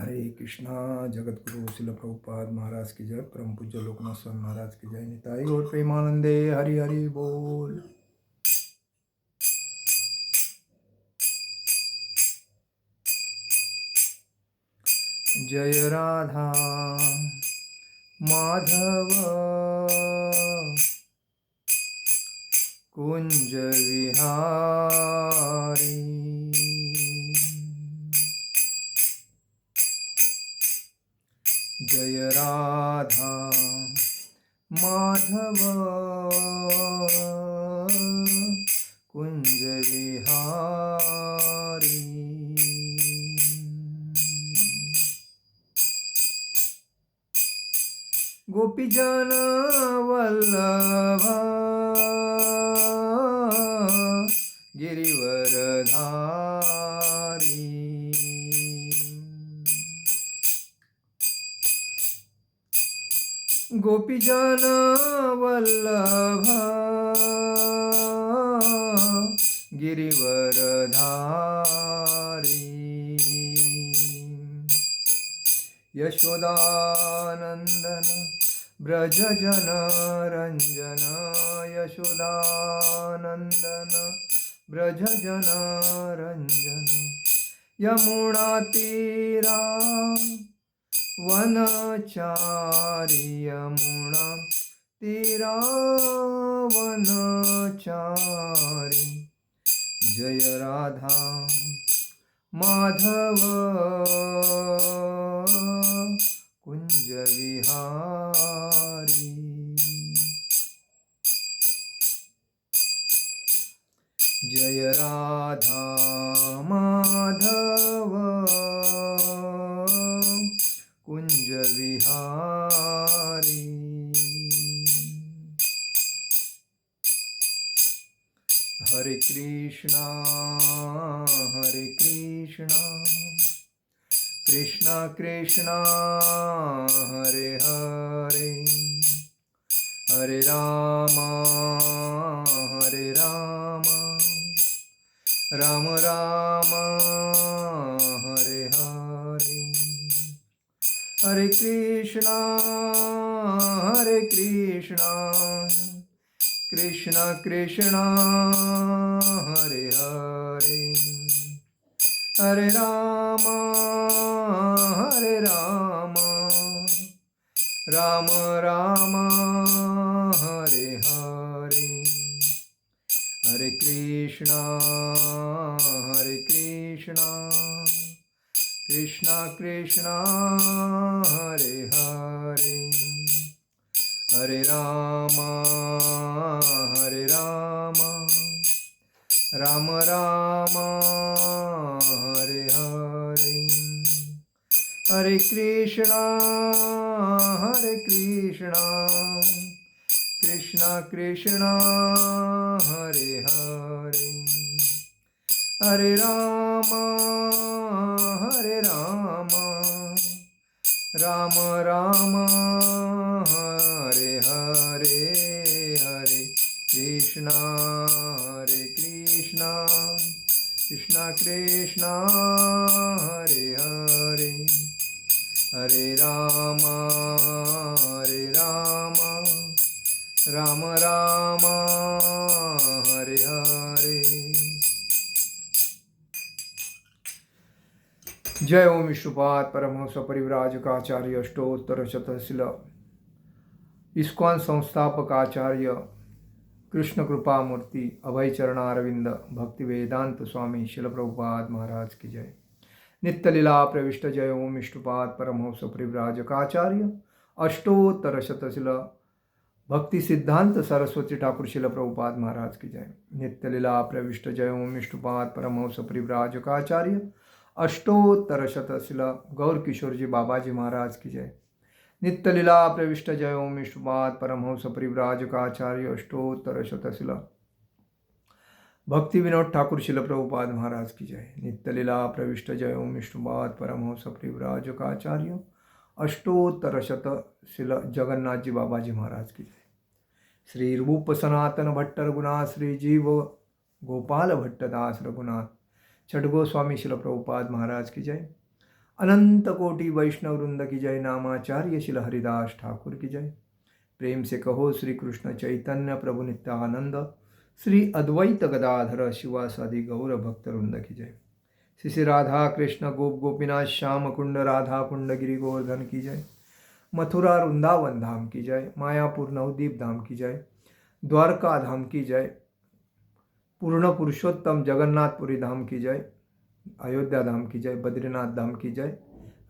हरे कृष्णा। जगतगुरु शिल प्रभुपाद महाराज की जय। परम पूज्य लोकनाथ स्वामी महाराज की जय। निताई गौर प्रेमानंदे। हरि हरि बोल। जय राधा माधव कुंज विहारी। जय राधा माधव कुंज विहारी। गोपीजन वल्लभ गिरिवरधारी। गोपीजन वल्लभ गिरिवरधारी। यशोदानंदन ब्रज जन रंजन। यशोदानंदन ब्रज जन रंजन। यमुना तीरा वनचारी। यमुना तीरा वनचारी। जय राधा माधव कुंज विहारी। जय राधा माधव कुंज विहारी। हरे कृष्णा कृष्णा कृष्णा हरे हरे। हरे राम राम राम हरे हरे। हरे कृष्णा कृष्णा कृष्णा हरे हरे। हरे राम राम राम हरे हरे। हरे कृष्णा कृष्णा कृष्णा हरे हरे। हरे राम राम राम हरे हरे। हरे कृष्णा कृष्णा कृष्णा हरे हरे। हरे राम राम राम हरे हरे। हरे कृष्णा कृष्णा कृष्णा हरे हरे। हरे राम राम राम हरे हरे। जय ओम विष्णुपाद परमहंस परिव्राजकाचार्य अष्टोत्तर शतशिल इस्कॉन संस्थापक आचार्य कृष्ण कृपा मूर्ति अभय चरणारविंद भक्ति वेदांत स्वामी शिल प्रभुपाद महाराज की जय। नित्य लीला प्रविष्ट जय ओम विष्णुपाद परमहंस परिव्राजकाचार्य अष्टोत्तर शतशिल भक्ति सिद्धांत सरस्वती ठाकुर शिल प्रभुपाद महाराज की जय। नित्य लीला प्रविष्ट जय ओम विष्णुपाद परमहंस परिव्राजकाचार्य अष्टोत्तर शतशिल गौर किशोर जी बाबा जी महाराज की जय। नित्य लीला प्रविष्ट जय ओम विष्णुपाद परमहंस परिव्राजकाचार्य अष्टोत्तर शतशिल भक्ति विनोद ठाकुर शिल प्रभुपाद महाराज की जय। नित्य लीला प्रविष्ट जय ओम विष्णुपाद परमहंस परिव्राजकाचार्य अष्टोत्तर शतशिल जगन्नाथ जी बाबा जी महाराज की जय। श्री रूप सनातन भट्ट रघुनाथ श्री जीव गोपाल भट्ट दास रघुनाथ छठ गोस्वामी शिल प्रभुपाद महाराज की जय। अनंत कोटि वैष्णव वृंद की जय। नामाचार्य शिल हरिदास ठाकुर की जय। प्रेम से कहो श्री कृष्ण चैतन्य प्रभु नित्यानंद, श्री अद्वैत गदाधर शिवासादि गौर भक्त वृंद की जय। श्री राधा कृष्ण गोप गोपीनाथ श्याम कुंड राधा कुंड गिरि गोवर्धन की जय। मथुरा वृंदावन धाम की जय। मायापुर नवदीप धाम की जय। द्वारका धाम की जय। पूर्ण पुरुषोत्तम जगन्नाथपुरी धाम की जय। अयोध्या धाम की जय। बद्रीनाथ धाम की जय।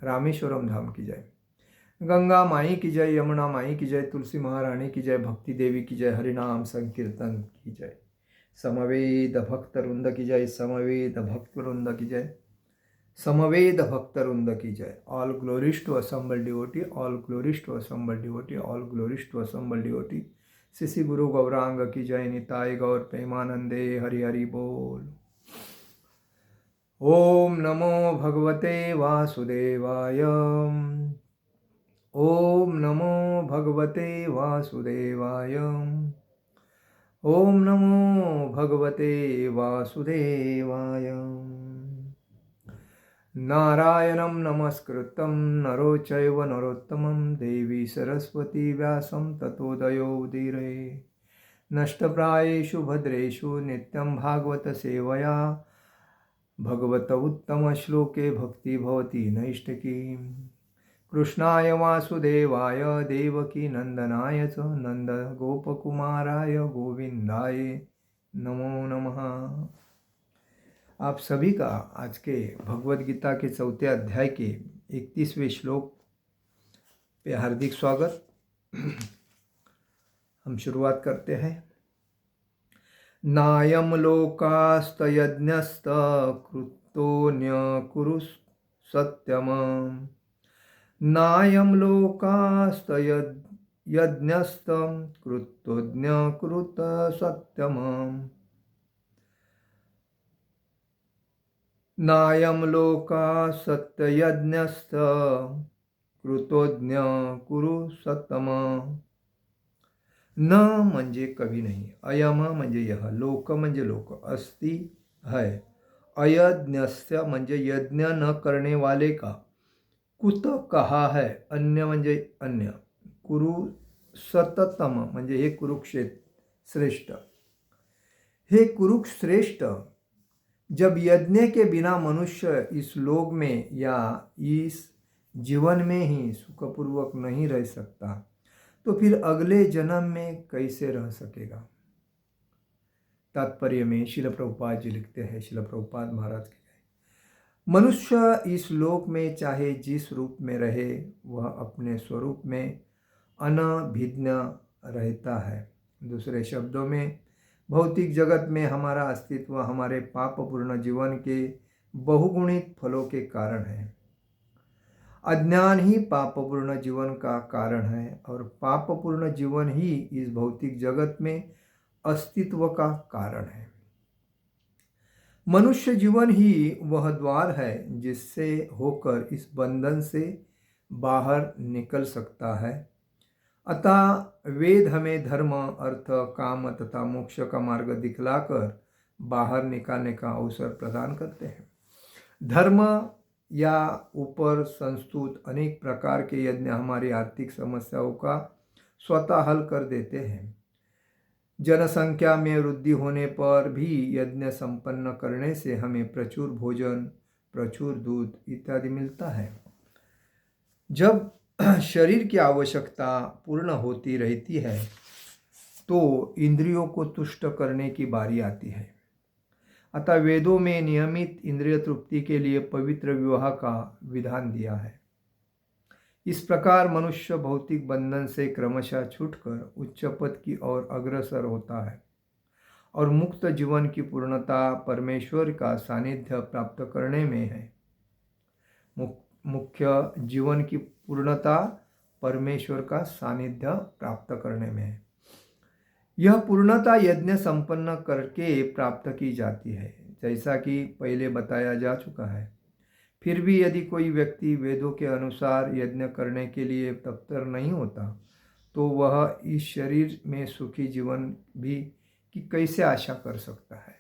रामेश्वरम धाम की जय। गंगा माई की जय। यमुना माई की जय। तुलसी महारानी की जय। भक्ति देवी की जय। हरिनाम संकीर्तन की जय। समवेद भक्त वृंद की जय। समवेद भक्त वृंद की जय। समवेद भक्त वृंद की जय। All glories to assembled devotee, all glories to assembled devotee, all glories to assembled devotee। Shri Guru Gauranga की जय। निताय गौर प्रेमानंदे हरि हरि बोल। ओम नमो भगवते वासुदेवाय। ओम नमो भगवते वासुदेवाय। ओम नमो भगवते वासुदेवाय। नारायणं नमस्कृतं नरो चैव नरोत्तमं देवी सरस्वती व्यासं ततोदयो उदीरये। नष्टप्रायेषु भद्रेषु नित्यं भागवत सेवया भगवत उत्तम श्लोके भक्ति भवति नैष्ठिकी। कृष्णाय वासुदेवाय देवकी नंदनाय च नंद गोपकुमाराय गोविंदाय नमो नमः। आप सभी का आज के भगवद गीता के 4 अध्याय के 31वें श्लोक पे हार्दिक स्वागत। हम शुरुआत करते हैं। नायम लोकास्तयज्ञस्त कृतोऽन्य कुरु सत्यम। नायम लोकास्तयज्ञस्त कृतोऽन्य कुरुत सत्यम। नायम लोका सत्ययज्ञस्त कृतोज्ञ कुरु सत्तम। न म्हणजे कभी नहीं, अयम म्हणजे यह, लोक म्हणजे लोक, अस्ति है, अयज्ञस्य म्हणजे यज्ञ न करने वाले का, कुत कहा है, अन्य म्हणजे अन्य, कुरु सततम म्हणजे हे कुरुक्षेत्र श्रेष्ठ। हे कुरुश्रेष्ठ, जब यज्ञ के बिना मनुष्य इस लोक में या इस जीवन में ही सुखपूर्वक नहीं रह सकता, तो फिर अगले जन्म में कैसे रह सकेगा। तात्पर्य में शिल प्रभुपाद जी लिखते हैं, शिल प्रभुपाद महाराज की जय। मनुष्य इस लोक में चाहे जिस रूप में रहे, वह अपने स्वरूप में अनभिज्ञ रहता है। दूसरे शब्दों में, भौतिक जगत में हमारा अस्तित्व हमारे पापपूर्ण जीवन के बहुगुणित फलों के कारण है। अज्ञान ही पापपूर्ण जीवन का कारण है और पापपूर्ण जीवन ही इस भौतिक जगत में अस्तित्व का कारण है। मनुष्य जीवन ही वह द्वार है जिससे होकर इस बंधन से बाहर निकल सकता है। अतः वेद हमें धर्म, अर्थ, काम तथा मोक्ष का मार्ग दिखलाकर बाहर निकालने का अवसर प्रदान करते हैं। धर्म या ऊपर संस्तुत अनेक प्रकार के यज्ञ हमारी आर्थिक समस्याओं का स्वतः हल कर देते हैं। जनसंख्या में वृद्धि होने पर भी यज्ञ संपन्न करने से हमें प्रचुर भोजन, प्रचुर दूध इत्यादि मिलता है। जब शरीर की आवश्यकता पूर्ण होती रहती है तो इंद्रियों को तुष्ट करने की बारी आती है। अतः वेदों में नियमित इंद्रिय तृप्ति के लिए पवित्र विवाह का विधान दिया है। इस प्रकार मनुष्य भौतिक बंधन से क्रमशः छूटकर उच्च पद की ओर अग्रसर होता है और मुक्त जीवन की पूर्णता परमेश्वर का सानिध्य प्राप्त करने में है। मुख्य जीवन की पूर्णता परमेश्वर का सानिध्य प्राप्त करने में है। यह पूर्णता यज्ञ संपन्न करके प्राप्त की जाती है, जैसा कि पहले बताया जा चुका है। फिर भी यदि कोई व्यक्ति वेदों के अनुसार यज्ञ करने के लिए तत्पर नहीं होता, तो वह इस शरीर में सुखी जीवन भी की कैसे आशा कर सकता है।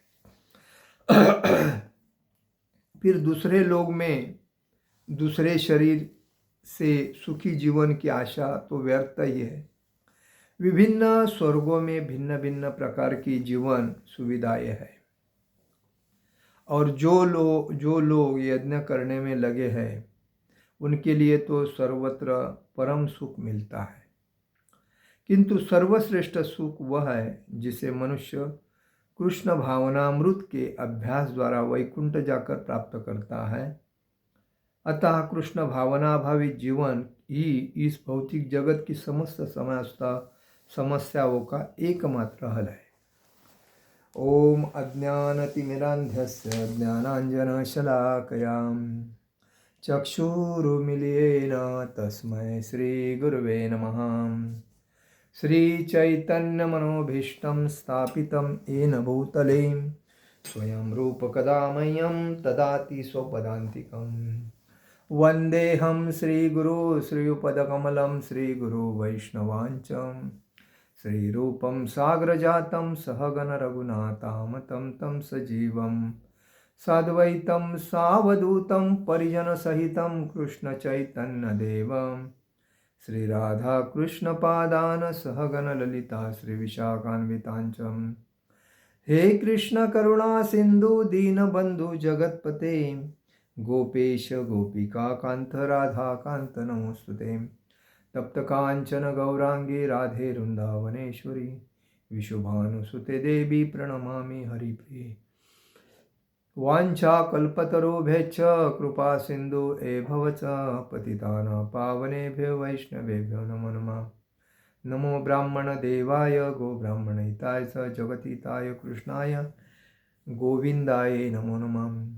फिर दूसरे लोग में दूसरे शरीर से सुखी जीवन की आशा तो व्यर्थ ही है। विभिन्न स्वर्गों में भिन्न भिन्न प्रकार की जीवन सुविधाएं हैं, और जो लोग यज्ञ करने में लगे हैं उनके लिए तो सर्वत्र परम सुख मिलता है। किंतु सर्वश्रेष्ठ सुख वह है जिसे मनुष्य कृष्ण भावनामृत के अभ्यास द्वारा वैकुंठ जाकर प्राप्त करता है। अतः कृष्ण भावनाभावी जीवन ही इस भौतिक जगत की समस्त समस्याओं का एकमात्र हल है। ओम अज्ञानतिमिरान्धस्य ज्ञानाञ्जनशलाकया चक्षुरुन्मीलितेन तस्मै श्रीगुरवे नमः। श्रीचैतन्यमनोभीष्टं स्थापितं येन भूतले स्वयं रूपकदा मह्यं ददाति स्वपदान्तिकं। वन्देऽहं श्रीगुरो श्रीयुपदकमलं श्रीगुरो वैष्णवांच श्रीरूपं साग्रजातं सहगण रघुनाथामतं तं सजीवं साद्वैतं सावधूतं परिजनसहितं कृष्णचैतन्यदेवं श्रीराधाकृष्णपादान् सहगण ललिता श्रीविशाखान्वितांच। हे कृष्ण करुणा सिंधु दीनबंधु जगत्पते गोपेश गोपिका कांत राधा कांत नमोस्तुते। तप्त कांचन गौरांगी राधे वृंदावनेश्वरी विशुभानुसुते देवी प्रणमामि हरिप्रिये। वाञ्छा कल्पतरुभ्यश्च कृपा सिंधु एव च पतितानां पावनेभ्यो वैष्णवेभ्यो नमो नमः। नमो ब्राह्मण देवाय गो ब्राह्मणहिताय च जगतीताय कृष्णाय गोविंदाय नमो नमः।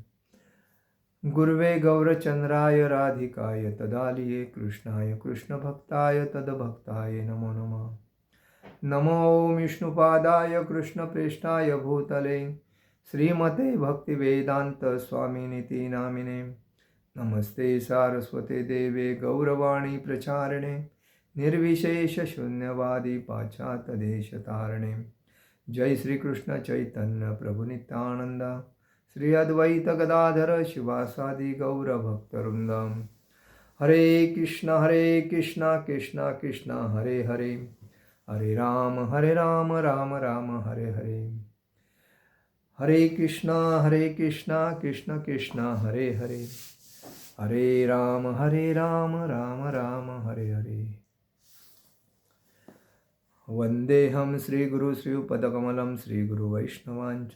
गुरुवे गौरचंद्राय राधिकाय तदालिये कृष्णाय कृष्णभक्ताय तद्भक्ताय नमो नमः। नमो विष्णुपादाय कृष्णप्रेष्ठाय भूतले श्रीमते भक्तिवेदांत स्वामिनिति नामिने। नमस्ते सारस्वते देवे गौरवाणी प्रचारिणे निर्विशेष शून्यवादी पाश्चात्य देशतारिणे। जय श्री कृष्ण चैतन्य प्रभु नित्यानंद श्री अद्वैत गदाधर शिवासादि गौर भक्तवृंद। हरे कृष्ण कृष्ण कृष्ण हरे हरे, हरे राम राम राम हरे हरे। हरे कृष्ण कृष्ण कृष्ण हरे हरे, हरे राम राम राम हरे हरे। वंदेहम श्रीगुरु श्रीयुपदकमलं श्रीगुरु वैष्णवांच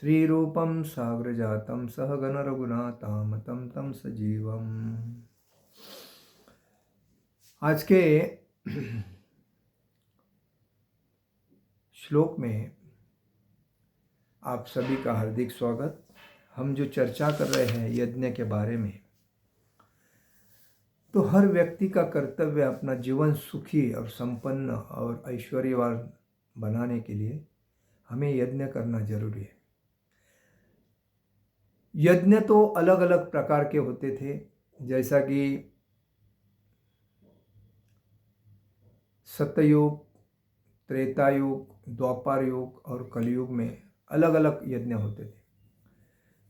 श्रीरूपं साग्रजातं सहगण रघुनाथामतं तं सजीवम। आज के श्लोक में आप सभी का हार्दिक स्वागत। हम जो चर्चा कर रहे हैं यज्ञ के बारे में, तो हर व्यक्ति का कर्तव्य अपना जीवन सुखी और संपन्न और ऐश्वर्यवान बनाने के लिए हमें यज्ञ करना जरूरी है। यज्ञ तो अलग अलग प्रकार के होते थे, जैसा कि सतयुग, त्रेतायुग, द्वापर युग और कलयुग में अलग अलग यज्ञ होते थे।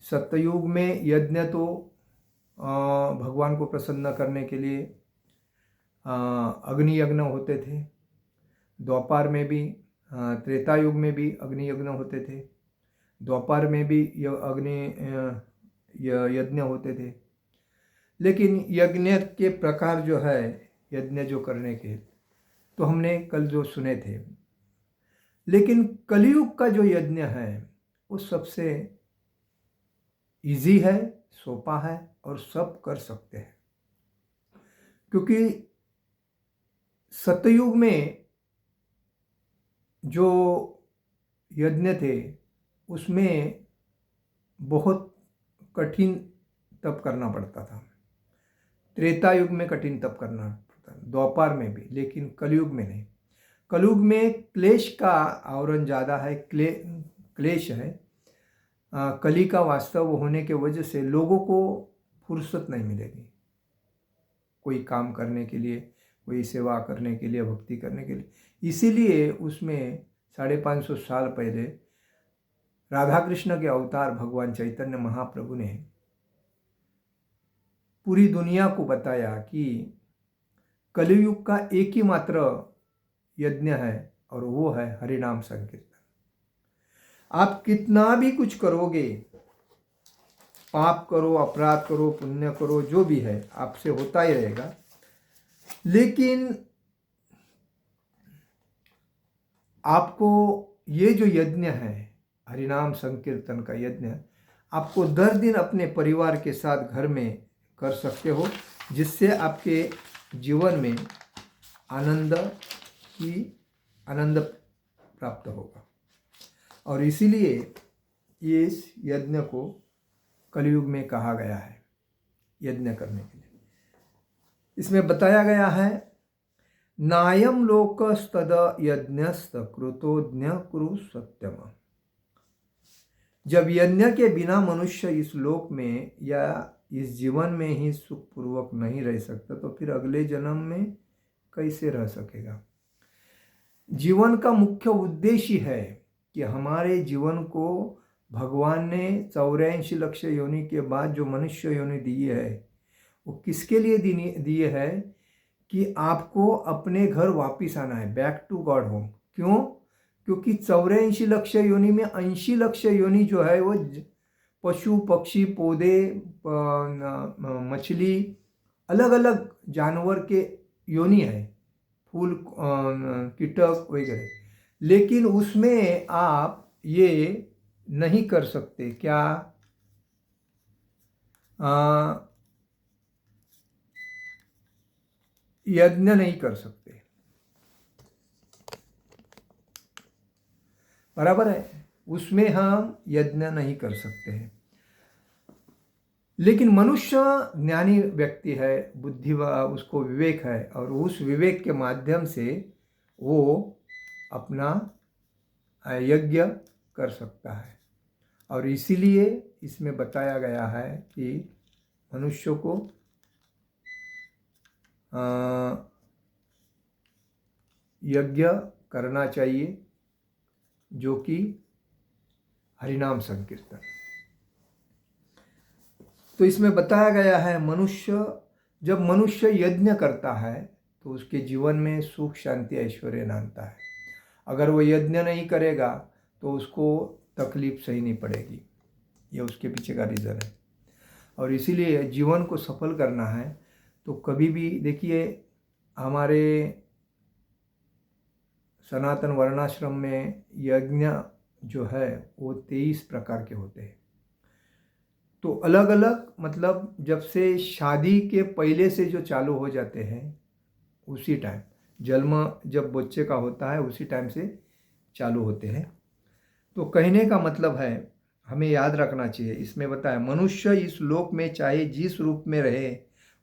सतयुग में यज्ञ तो भगवान को प्रसन्न करने के लिए अग्नि यज्ञ होते थे। द्वापर में भी, त्रेतायुग में भी अग्नि यज्ञ होते थे। द्वापर में भी अग्नि यज्ञ होते थे। लेकिन यज्ञ के प्रकार जो है, यज्ञ जो करने के, तो हमने कल जो सुने थे। लेकिन कलयुग का जो यज्ञ है वो सबसे इजी है, सोपा है और सब कर सकते हैं। क्योंकि सतयुग में जो यज्ञ थे उसमें बहुत कठिन तप करना पड़ता था। त्रेता युग में कठिन तप करना पड़ता, द्वापर में भी, लेकिन कलयुग में नहीं। कलयुग में क्लेश का आवरण ज़्यादा है, क्लेश है। कली का वास्तव होने के वजह से लोगों को फुर्सत नहीं मिलेगी कोई काम करने के लिए, कोई सेवा करने के लिए, भक्ति करने के लिए। इसीलिए उसमें 550 साल पहले राधा कृष्ण के अवतार भगवान चैतन्य महाप्रभु ने पूरी दुनिया को बताया कि कलयुग का एक ही मात्र यज्ञ है और वो है हरिनाम संकीर्तन। आप कितना भी कुछ करोगे, पाप करो, अपराध करो, पुण्य करो, जो भी है आपसे होता ही रहेगा, लेकिन आपको ये जो यज्ञ है हरिनाम संकीर्तन का यज्ञ, आपको दर दिन अपने परिवार के साथ घर में कर सकते हो, जिससे आपके जीवन में आनंद प्राप्त होगा। और इसीलिए इस यज्ञ को कलयुग में कहा गया है, यज्ञ करने के लिए। इसमें बताया गया है, नायम लोकस्तद यज्ञस्त कृतोज्ञ कुरु सत्यम। जब यज्ञ के बिना मनुष्य इस लोक में या इस जीवन में ही सुखपूर्वक नहीं रह सकता, तो फिर अगले जन्म में कैसे रह सकेगा। जीवन का मुख्य उद्देश्य है कि हमारे जीवन को भगवान ने 84 लक्ष योनि के बाद जो मनुष्य योनि दी है, वो किसके लिए दिए है कि आपको अपने घर वापिस आना है, बैक टू गॉड होम। क्यों? क्योंकि 84 लक्ष योनि में 80 लक्ष योनि जो है वो पशु पक्षी पौधे मछली अलग अलग जानवर के योनि है, फूल कीटक वगैरह। लेकिन उसमें आप ये नहीं कर सकते, क्या यज्ञ नहीं कर सकते, बराबर है, उसमें हम यज्ञ नहीं कर सकते हैं। लेकिन मनुष्य ज्ञानी व्यक्ति है, बुद्धि उसको विवेक है, और उस विवेक के माध्यम से वो अपना यज्ञ कर सकता है। और इसीलिए इसमें बताया गया है कि मनुष्य को यज्ञ करना चाहिए, जो कि हरिनाम संकीर्तन। तो इसमें बताया गया है, जब मनुष्य यज्ञ करता है तो उसके जीवन में सुख शांति ऐश्वर्य नांता है। अगर वो यज्ञ नहीं करेगा तो उसको तकलीफ सहनी पड़ेगी, ये उसके पीछे का रीज़न है। और इसीलिए जीवन को सफल करना है तो कभी भी देखिए, हमारे सनातन वर्णाश्रम में यज्ञ जो है वो 23 प्रकार के होते हैं। तो अलग अलग, मतलब जब से शादी के पहले से जो चालू हो जाते हैं, उसी टाइम जन्म जब बच्चे का होता है उसी टाइम से चालू होते हैं। तो कहने का मतलब है, हमें याद रखना चाहिए, इसमें बताया मनुष्य इस लोक में चाहे जिस रूप में रहे,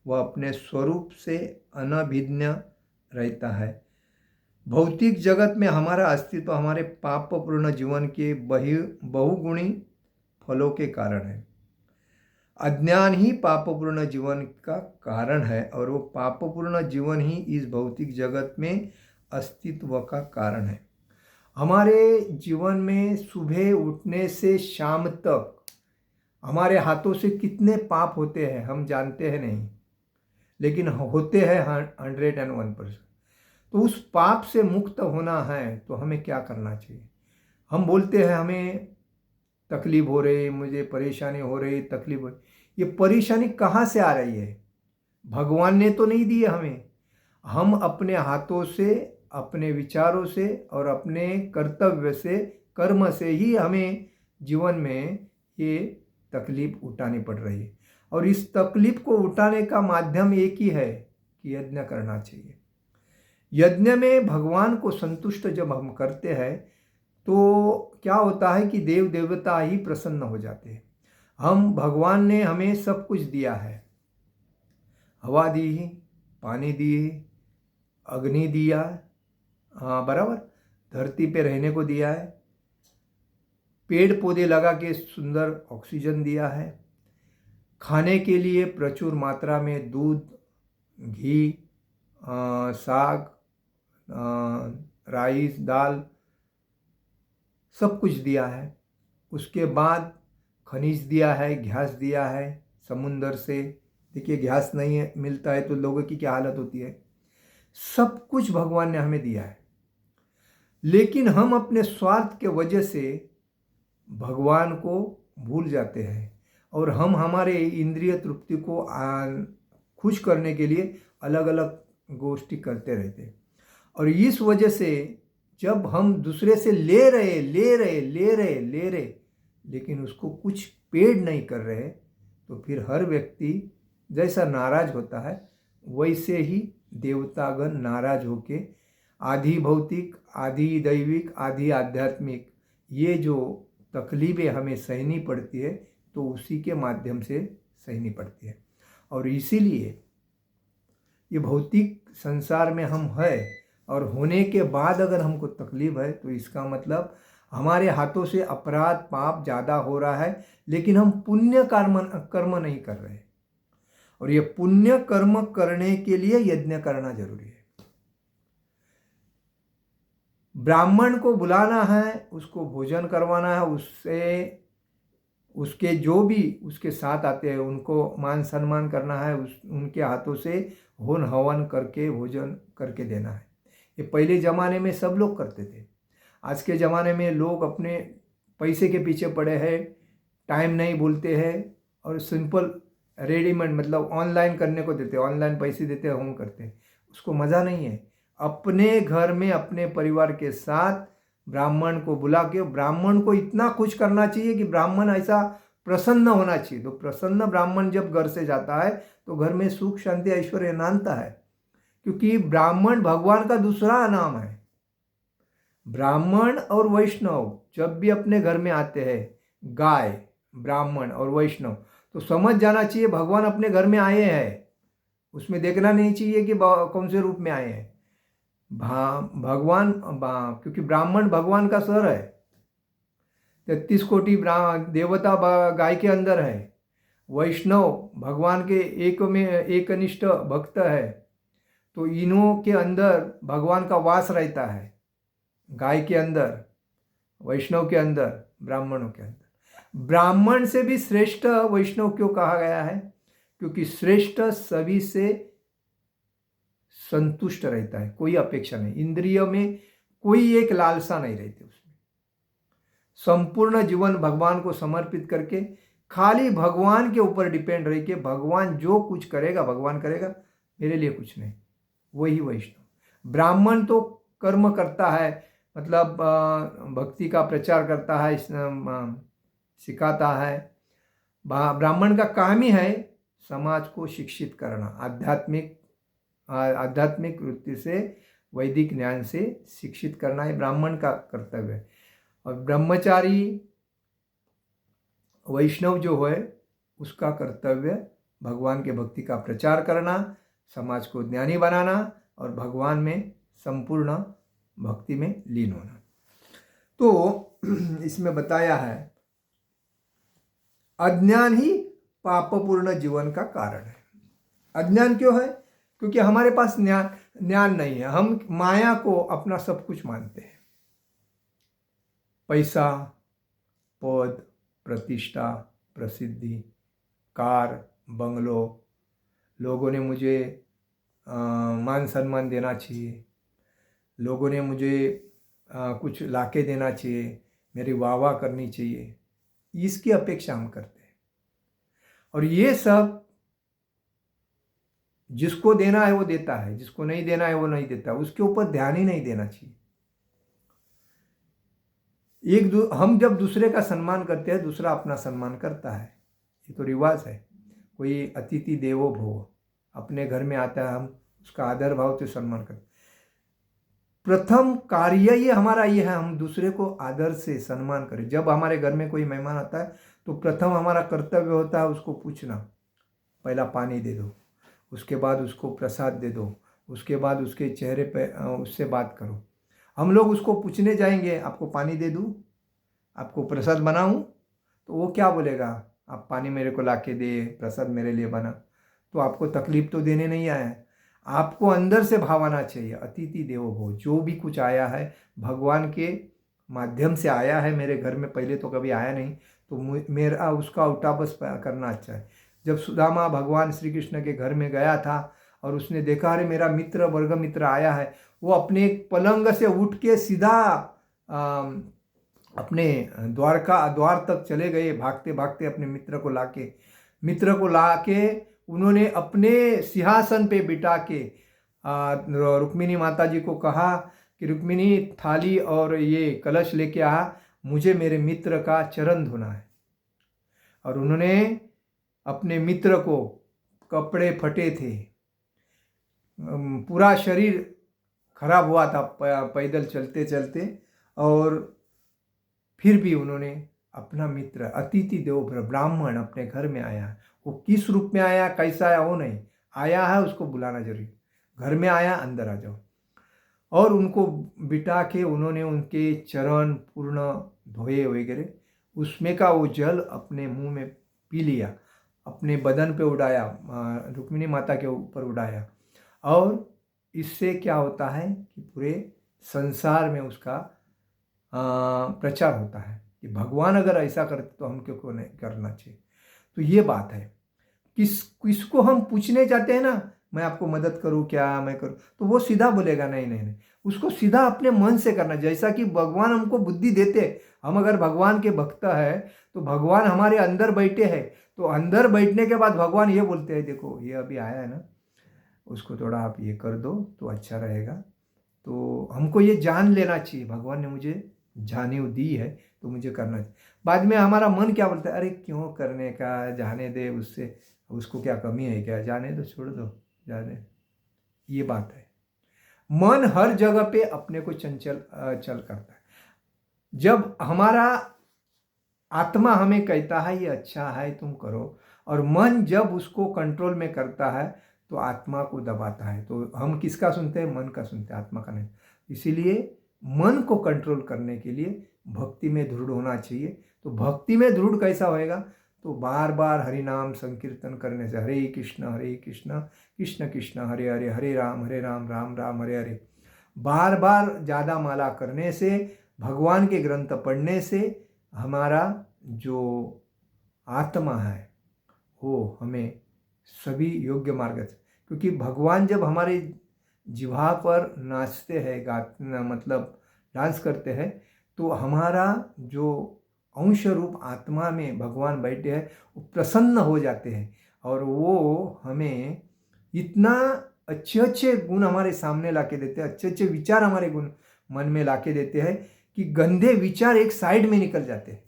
वह अपने स्वरूप से अनभिन्न रहता है। भौतिक जगत में हमारा अस्तित्व हमारे पापपूर्ण जीवन के बहुगुणी फलों के कारण है। अज्ञान ही पापपूर्ण जीवन का कारण है, और वो पापपूर्ण जीवन ही इस भौतिक जगत में अस्तित्व का कारण है। हमारे जीवन में सुबह उठने से शाम तक हमारे हाथों से कितने पाप होते हैं हम जानते हैं नहीं, लेकिन होते हैं 101%। तो उस पाप से मुक्त होना है तो हमें क्या करना चाहिए। हम बोलते हैं हमें तकलीफ हो रही, मुझे परेशानी हो रही, तकलीफ हो रही। ये परेशानी कहाँ से आ रही है? भगवान ने तो नहीं दी है हमें। हम अपने हाथों से, अपने विचारों से और अपने कर्तव्य से, कर्म से ही हमें जीवन में ये तकलीफ उठानी पड़ रही है। और इस तकलीफ को उठाने का माध्यम एक ही है कि यज्ञ करना चाहिए। यज्ञ में भगवान को संतुष्ट जब हम करते हैं तो क्या होता है कि देव देवता ही प्रसन्न हो जाते हैं। भगवान ने हमें सब कुछ दिया है, हवा दी ही, पानी दी, अग्नि दिया, हाँ बराबर, धरती पे रहने को दिया है, पेड़ पौधे लगा के सुंदर ऑक्सीजन दिया है, खाने के लिए प्रचुर मात्रा में दूध, घी, साग, राइस, दाल, सब कुछ दिया है। उसके बाद खनिज दिया है, गैस दिया है समुंदर से, देखिए गैस नहीं है मिलता है तो लोगों की क्या हालत होती है। सब कुछ भगवान ने हमें दिया है, लेकिन हम अपने स्वार्थ के वजह से भगवान को भूल जाते हैं और हम हमारे इंद्रिय तृप्ति को खुश करने के लिए अलग अलग गोष्ठी करते रहते हैं। और इस वजह से जब हम दूसरे से ले रहे लेकिन उसको कुछ पेड नहीं कर रहे, तो फिर हर व्यक्ति जैसा नाराज होता है वैसे ही देवतागण नाराज होके आधी भौतिक, आधी दैविक, आधी आध्यात्मिक ये जो तकलीफें हमें सहनी पड़ती है तो उसी के माध्यम से सहनी पड़ती है। और इसीलिए ये भौतिक संसार में हम है और होने के बाद अगर हमको तकलीफ है तो इसका मतलब हमारे हाथों से अपराध पाप ज़्यादा हो रहा है, लेकिन हम पुण्य कर्म नहीं कर रहे। और ये पुण्य कर्म करने के लिए यज्ञ करना जरूरी है। ब्राह्मण को बुलाना है, उसको भोजन करवाना है, उससे उसके जो भी उसके साथ आते हैं उनको मान सम्मान करना है, उनके हाथों से होम हवन करके भोजन करके देना है। ये पहले ज़माने में सब लोग करते थे। आज के ज़माने में लोग अपने पैसे के पीछे पड़े हैं, टाइम नहीं बोलते हैं और सिंपल रेडीमेड मतलब ऑनलाइन करने को देते, ऑनलाइन पैसे देते होम करते, उसको मज़ा नहीं है। अपने घर में अपने परिवार के साथ ब्राह्मण को बुला के ब्राह्मण को इतना खुश करना चाहिए कि ब्राह्मण ऐसा प्रसन्न होना चाहिए। तो प्रसन्न ब्राह्मण जब घर से जाता है तो घर में सुख शांति ऐश्वर्य नानता है, क्योंकि ब्राह्मण भगवान का दूसरा नाम है। ब्राह्मण और वैष्णव जब भी अपने घर में आते हैं, गाय, ब्राह्मण और वैष्णव, तो समझ जाना चाहिए भगवान अपने घर में आए हैं। उसमें देखना नहीं चाहिए कि कौन से रूप में आए हैं। भगवान क्योंकि ब्राह्मण भगवान का सर है, 33 कोटि देवता गाय के अंदर है। वैष्णव भगवान के एकनिष्ठ भक्त है, तो इन्हों के अंदर भगवान का वास रहता है, गाय के अंदर, वैष्णव के अंदर, ब्राह्मणों के अंदर। ब्राह्मण से भी श्रेष्ठ वैष्णव क्यों कहा गया है? क्योंकि श्रेष्ठ सभी से संतुष्ट रहता है, कोई अपेक्षा नहीं, इंद्रिय में कोई एक लालसा नहीं रहती, उसमें संपूर्ण जीवन भगवान को समर्पित करके खाली भगवान के ऊपर डिपेंड रह के भगवान जो कुछ करेगा भगवान करेगा, मेरे लिए कुछ नहीं, वही वैष्णव। ब्राह्मण तो कर्म करता है, मतलब भक्ति का प्रचार करता है, सिखाता है। ब्राह्मण का काम ही है समाज को शिक्षित करना, आध्यात्मिक वृत्ति से, वैदिक ज्ञान से शिक्षित करना है ब्राह्मण का कर्तव्य है। और ब्रह्मचारी वैष्णव जो है उसका कर्तव्य भगवान के भक्ति का प्रचार करना, समाज को ज्ञानी बनाना और भगवान में संपूर्ण भक्ति में लीन होना। तो इसमें बताया है अज्ञान ही पापपूर्ण जीवन का कारण है। अज्ञान क्यों है? क्योंकि हमारे पास ज्ञान नहीं है। हम माया को अपना सब कुछ मानते हैं, पैसा, पद, प्रतिष्ठा, प्रसिद्धि, कार, बंगलो, लोगों ने मुझे मान सम्मान देना चाहिए, लोगों ने मुझे कुछ लाके देना चाहिए, मेरी वाह वाह करनी चाहिए, इसकी अपेक्षा हम करते हैं। और ये सब जिसको देना है वो देता है, जिसको नहीं देना है वो नहीं देता, उसके ऊपर ध्यान ही नहीं देना चाहिए। हम जब दूसरे का सम्मान करते हैं दूसरा अपना सम्मान करता है, ये तो रिवाज है। कोई अतिथि देवो भव, अपने घर में आता है हम उसका आदर भाव से सम्मान करते। प्रथम कार्य ये हमारा ये है, हम दूसरे को आदर से सम्मान करें। जब हमारे घर में कोई मेहमान आता है तो प्रथम हमारा कर्तव्य होता है उसको पूछना, पहला पानी दे दो, उसके बाद उसको प्रसाद दे दो, उसके बाद उसके चेहरे पे उससे बात करो। हम लोग उसको पूछने जाएंगे, आपको पानी दे दूँ, आपको प्रसाद बनाऊँ, तो वो क्या बोलेगा? आप पानी मेरे को ला के दे, प्रसाद मेरे लिए बना। तो आपको तकलीफ तो देने नहीं आया है, आपको अंदर से भाव आना चाहिए, अतिथि देवो भव। जो भी कुछ आया है भगवान के माध्यम से आया है मेरे घर में, पहले तो कभी आया नहीं, तो मेरा उसका उल्टा बस करना अच्छा है। जब सुदामा भगवान श्री कृष्ण के घर में गया था और उसने देखा अरे मेरा मित्र वर्ग मित्र आया है, वो अपने पलंग से उठ के सीधा अपने द्वार तक चले गए, भागते भागते अपने मित्र को लाके उन्होंने अपने सिंहासन पे बिठा के रुक्मिणी माता जी को कहा कि रुक्मिणी थाली और ये कलश लेके आ, मुझे मेरे मित्र का चरण धोना है। और उन्होंने अपने मित्र को, कपड़े फटे थे, पूरा शरीर खराब हुआ था पैदल चलते चलते, और फिर भी उन्होंने अपना मित्र अतिथि देवो भव ब्राह्मण अपने घर में आया, वो किस रूप में आया कैसा आया वो नहीं, आया है उसको बुलाना जरूरी, घर में आया अंदर आ जाओ। और उनको बिठा के उन्होंने उनके चरण पूर्ण धोए वगैरह, उसमें का वो जल अपने मुंह में पी लिया, अपने बदन पे उड़ाया, रुक्मिणी माता के ऊपर उड़ाया। और इससे क्या होता है कि पूरे संसार में उसका प्रचार होता है कि भगवान अगर ऐसा करते तो हम क्यों को नहीं करना चाहिए। तो ये बात है, किसको हम पूछने जाते हैं ना, मैं आपको मदद करूं क्या, मैं करूं, तो वो सीधा बोलेगा नहीं नहीं नहीं, उसको सीधा अपने मन से करना। जैसा कि भगवान हमको बुद्धि देते, हम अगर भगवान के भक्त है तो भगवान हमारे अंदर बैठे हैं, तो अंदर बैठने के बाद भगवान ये बोलते हैं देखो ये अभी आया है ना, उसको थोड़ा आप ये कर दो तो अच्छा रहेगा। तो हमको ये जान लेना चाहिए, भगवान ने मुझे जाने दी है तो मुझे करना चाहिए। बाद में हमारा मन क्या बोलता है, अरे क्यों करने का, जाने दे, उससे उसको क्या कमी है क्या, जाने दो, छोड़ दो, जाने। ये बात है, मन हर जगह पे अपने को चंचल करता है। जब हमारा आत्मा हमें कहता है ये अच्छा है तुम करो, और मन जब उसको कंट्रोल में करता है तो आत्मा को दबाता है। तो हम किसका सुनते हैं, मन का सुनते हैं, आत्मा का नहीं। इसीलिए मन को कंट्रोल करने के लिए भक्ति में दृढ़ होना चाहिए। तो भक्ति में दृढ़ कैसा होएगा, तो बार बार हरि नाम संकीर्तन करने से, हरे कृष्ण कृष्ण कृष्ण हरे हरे, हरे राम राम राम हरे हरे, बार बार ज़्यादा माला करने से, भगवान के ग्रंथ पढ़ने से हमारा जो आत्मा है वो हमें सभी योग्य मार्ग से, क्योंकि भगवान जब हमारे जिह्वा पर नाचते हैं, मतलब डांस करते हैं, तो हमारा जो अंश रूप आत्मा में भगवान बैठे हैं वो प्रसन्न हो जाते हैं, और वो हमें इतना अच्छे अच्छे गुण हमारे सामने लाके देते हैं, अच्छे अच्छे विचार हमारे गुण मन में लाके देते हैं कि गंदे विचार एक साइड में निकल जाते हैं।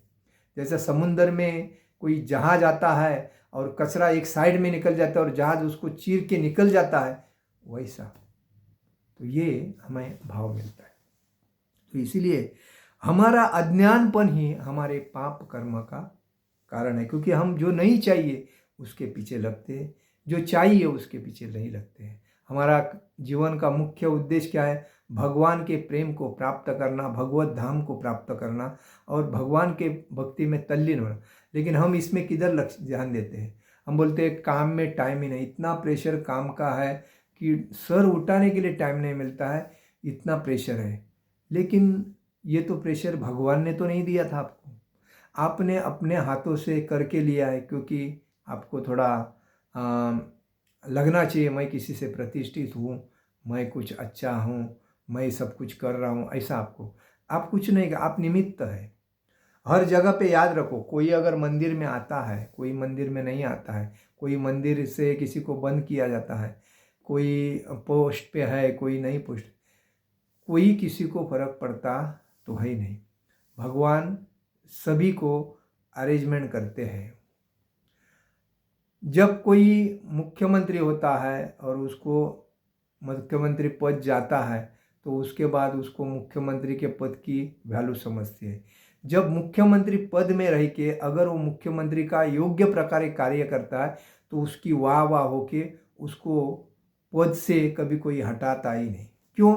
जैसे समुद्र में कोई जहाज आता है और कचरा एक साइड में निकल जाता है और जहाज उसको चीर के निकल जाता है, वैसा। तो ये हमें भाव मिलता है। तो इसीलिए हमारा अज्ञानपन ही हमारे पाप कर्म का कारण है, क्योंकि हम जो नहीं चाहिए उसके पीछे लगते हैं, जो चाहिए उसके पीछे नहीं लगते हैं। हमारा जीवन का मुख्य उद्देश्य क्या है, भगवान के प्रेम को प्राप्त करना, भगवत धाम को प्राप्त करना और भगवान के भक्ति में तल्लीन होना। लेकिन हम इसमें किधर ध्यान देते हैं, हम बोलते हैं काम में टाइम ही नहीं, इतना प्रेशर काम का है कि सर उठाने के लिए टाइम नहीं मिलता है, इतना प्रेशर है। लेकिन ये तो प्रेशर भगवान ने तो नहीं दिया था आपको, आपने अपने हाथों से करके लिया है, क्योंकि आपको थोड़ा लगना चाहिए मैं किसी से प्रतिष्ठित हूँ, मैं कुछ अच्छा हूँ, मैं सब कुछ कर रहा हूँ, ऐसा आप कुछ नहीं, आप निमित्त है। हर जगह पे याद रखो, कोई अगर मंदिर में आता है, कोई मंदिर में नहीं आता है, कोई मंदिर से किसी को बंद किया जाता है, कोई पोस्ट पे है, कोई नहीं पोस्ट, कोई किसी को फर्क पड़ता तो है ही नहीं। भगवान सभी को अरेंजमेंट करते हैं। जब कोई मुख्यमंत्री होता है और उसको मुख्यमंत्री पद जाता है तो उसके बाद उसको मुख्यमंत्री के पद की वैल्यू समझती है। जब मुख्यमंत्री पद में रह के अगर वो मुख्यमंत्री का योग्य प्रकार कार्य करता है तो उसकी वाह वाह होके उसको पद से कभी कोई हटाता ही नहीं। क्यों?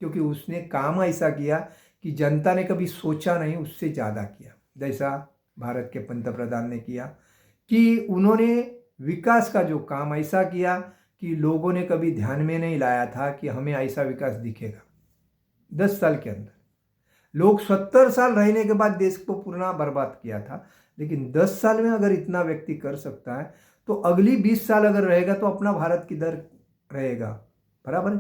क्योंकि उसने काम ऐसा किया कि जनता ने कभी सोचा नहीं, उससे ज़्यादा किया। जैसा भारत के पंतप्रधान ने किया कि उन्होंने विकास का जो काम ऐसा किया कि लोगों ने कभी ध्यान में नहीं लाया था कि हमें ऐसा विकास दिखेगा। 10 साल के अंदर लोग 70 साल रहने के बाद देश को पूर्ण बर्बाद किया था, लेकिन 10 साल में अगर इतना व्यक्ति कर सकता है तो अगली 20 साल अगर रहेगा तो अपना भारत किधर रहेगा, बराबर है।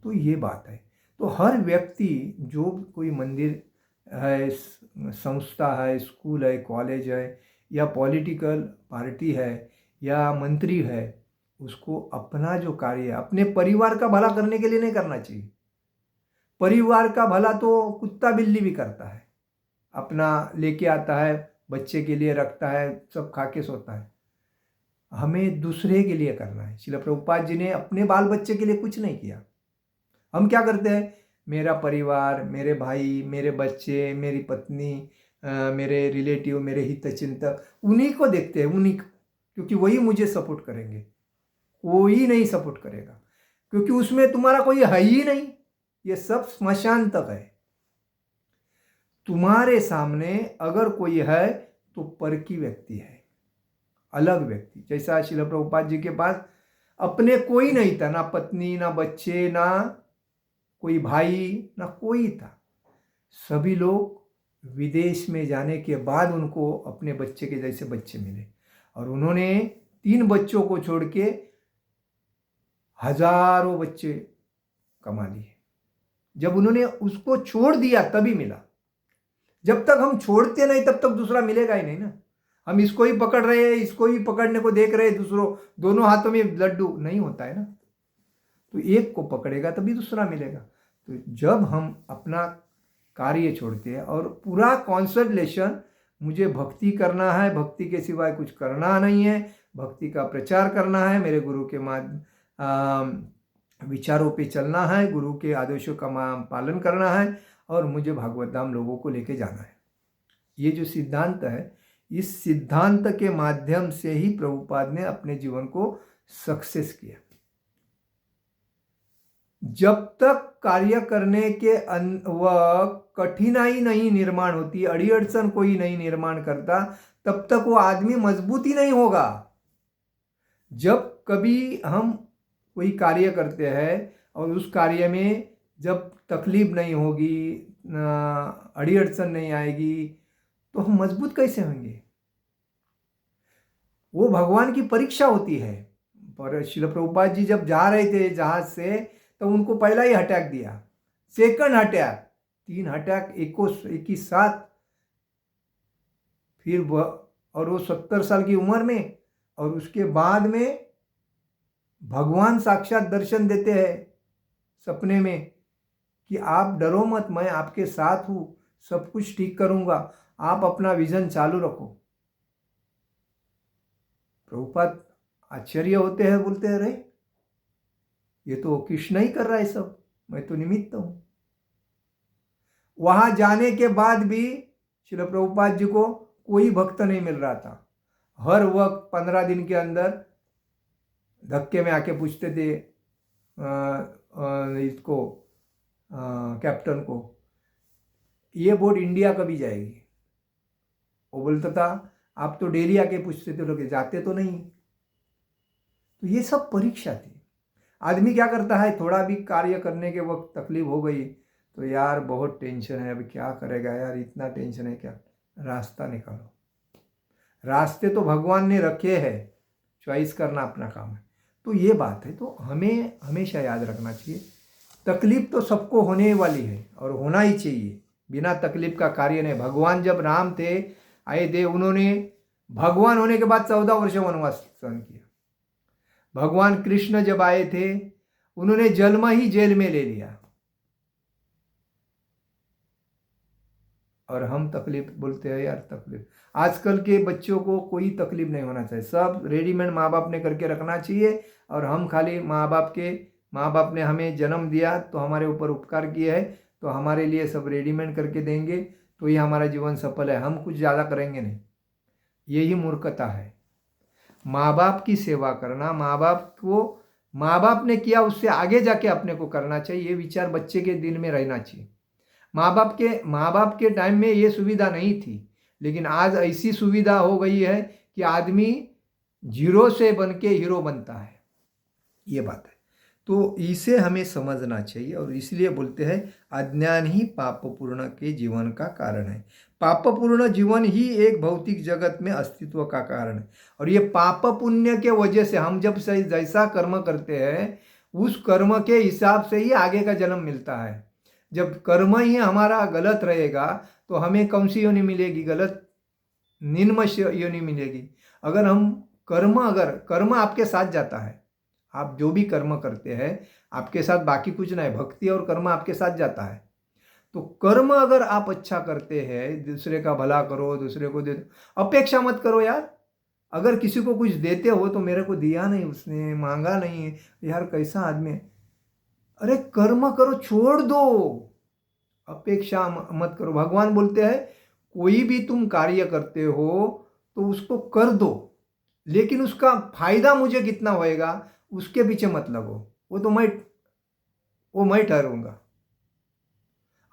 तो ये बात है। तो हर व्यक्ति जो कोई मंदिर है, संस्था है, स्कूल है, कॉलेज है या पॉलिटिकल पार्टी है या मंत्री है, उसको अपना जो कार्य है अपने परिवार का भला करने के लिए नहीं करना चाहिए। परिवार का भला तो कुत्ता बिल्ली भी करता है, अपना लेके आता है, बच्चे के लिए रखता है, सब खा के सोता है। हमें दूसरे के लिए करना है। श्रील प्रभुपाद जी ने अपने बाल बच्चे के लिए कुछ नहीं किया। हम क्या करते हैं, मेरा परिवार, मेरे भाई, मेरे बच्चे, मेरी पत्नी, मेरे रिलेटिव, मेरे हितचिंतक, उन्हीं को देखते हैं, उन्हीं को, क्योंकि वही मुझे सपोर्ट करेंगे। कोई नहीं सपोर्ट करेगा क्योंकि उसमें तुम्हारा कोई है ही नहीं। ये सब स्मशान तक है। तुम्हारे सामने अगर कोई है तो परकी व्यक्ति है, अलग व्यक्ति। जैसा श्रील प्रभुपाद जी के पास अपने कोई नहीं था, ना पत्नी, ना बच्चे, ना कोई भाई, ना कोई था। सभी लोग विदेश में जाने के बाद उनको अपने बच्चे के जैसे बच्चे मिले और उन्होंने 3 बच्चों को छोड़ के हजारों बच्चे कमा लिए। जब उन्होंने उसको छोड़ दिया तभी मिला। जब तक हम छोड़ते नहीं तब तक दूसरा मिलेगा ही नहीं ना। हम इसको ही पकड़ रहे हैं, इसको ही पकड़ने को देख रहे हैं, दूसरों दोनों हाथों में लड्डू नहीं होता है ना। तो एक को पकड़ेगा तभी दूसरा मिलेगा। तो जब हम अपना कार्य छोड़ते हैं और पूरा कॉन्संट्रेशन मुझे भक्ति करना है, भक्ति के सिवाय कुछ करना नहीं है, भक्ति का प्रचार करना है, मेरे गुरु के विचारों पे चलना है, गुरु के आदेशों का पालन करना है और मुझे भागवत धाम लोगों को लेके जाना है। ये जो सिद्धांत है, इस सिद्धांत के माध्यम से ही प्रभुपाद ने अपने जीवन को सक्सेस किया। जब तक कार्य करने के कठिनाई नहीं निर्माण होती, अड़ी अड़चन कोई नहीं निर्माण करता, तब तक वो आदमी मजबूत ही नहीं होगा। जब कभी हम कोई कार्य करते हैं और उस कार्य में जब तकलीफ नहीं होगी, अड़ी अड़चन नहीं आएगी, तो हम मजबूत कैसे होंगे? वो भगवान की परीक्षा होती है। पर श्रील प्रभुपाद जी जब जा रहे थे जहाज से तो उनको पहला ही अटैक दिया, सेकंड अटैक, 3 अटैक एक ही साथ। फिर और वो 70 साल की उम्र में, और उसके बाद में भगवान साक्षात दर्शन देते हैं सपने में कि आप डरो मत, मैं आपके साथ हूं, सब कुछ ठीक करूंगा, आप अपना विजन चालू रखो। प्रभुपाद आश्चर्य होते हैं, बोलते हैं अरे ये तो कृष्ण ही कर रहा है सब, मैं तो निमित्त हूं। वहां जाने के बाद भी श्रील प्रभुपाद जी को कोई भक्त नहीं मिल रहा था। हर वक्त 15 दिन के अंदर धक्के में आके पूछते थे इसको कैप्टन को, ये बोट इंडिया कभी जाएगी? वो बोलता था आप तो डेली आके पूछते थे, लोग जाते तो नहीं। तो ये सब परीक्षा थी। आदमी क्या करता है, थोड़ा भी कार्य करने के वक्त तकलीफ हो गई तो यार बहुत टेंशन है, अभी क्या करेगा यार, इतना टेंशन है क्या? रास्ता निकालो। रास्ते तो भगवान ने रखे हैं, चॉइस करना अपना काम है। तो ये बात है। तो हमें हमेशा याद रखना चाहिए, तकलीफ तो सबको होने वाली है और होना ही चाहिए। बिना तकलीफ का कार्य नहीं। भगवान जब राम थे, आए थे, उन्होंने भगवान होने के बाद 14 वर्ष वनवास सहन किया। भगवान कृष्ण जब आए थे, उन्होंने जन्म ही जेल में ले लिया। और हम तकलीफ बोलते हैं यार, तकलीफ। आजकल के बच्चों को कोई तकलीफ नहीं होना चाहिए, सब रेडीमेड माँ बाप ने करके रखना चाहिए। और हम खाली माँ बाप ने हमें जन्म दिया तो हमारे ऊपर उपकार किए है, तो हमारे लिए सब रेडीमेड करके देंगे तो ये हमारा जीवन सफल है, हम कुछ ज़्यादा करेंगे नहीं। यही मूर्खता है। माँ बाप की सेवा करना, माँ बाप ने किया उससे आगे जाके अपने को करना चाहिए, ये विचार बच्चे के दिल में रहना चाहिए। माँ बाप के टाइम में ये सुविधा नहीं थी, लेकिन आज ऐसी सुविधा हो गई है कि आदमी जीरो से बन के हीरो बनता है। ये बात है। तो इसे हमें समझना चाहिए, और इसलिए बोलते हैं अज्ञान ही पापपूर्ण के जीवन का कारण है। पापपूर्ण जीवन ही एक भौतिक जगत में अस्तित्व का कारण है। और ये पाप पुण्य के वजह से हम जब सही जैसा कर्म करते हैं उस कर्म के हिसाब से ही आगे का जन्म मिलता है। जब कर्म ही हमारा गलत रहेगा तो हमें कौन सी योनि मिलेगी? गलत निम्न योनि मिलेगी। अगर कर्म आपके साथ जाता है, आप जो भी कर्म करते हैं आपके साथ, बाकी कुछ नहीं, भक्ति और कर्म आपके साथ जाता है। तो कर्म अगर आप अच्छा करते हैं, दूसरे का भला करो, दूसरे को दे दो, अपेक्षा मत करो यार। अगर किसी को कुछ देते हो तो मेरे को दिया नहीं, उसने मांगा नहीं, यार कैसा आदमी है। अरे कर्म करो, छोड़ दो, अपेक्षा मत करो। भगवान बोलते हैं कोई भी तुम कार्य करते हो तो उसको कर दो, लेकिन उसका फायदा मुझे कितना होएगा उसके पीछे मत लगो, वो मैं ठहरूंगा।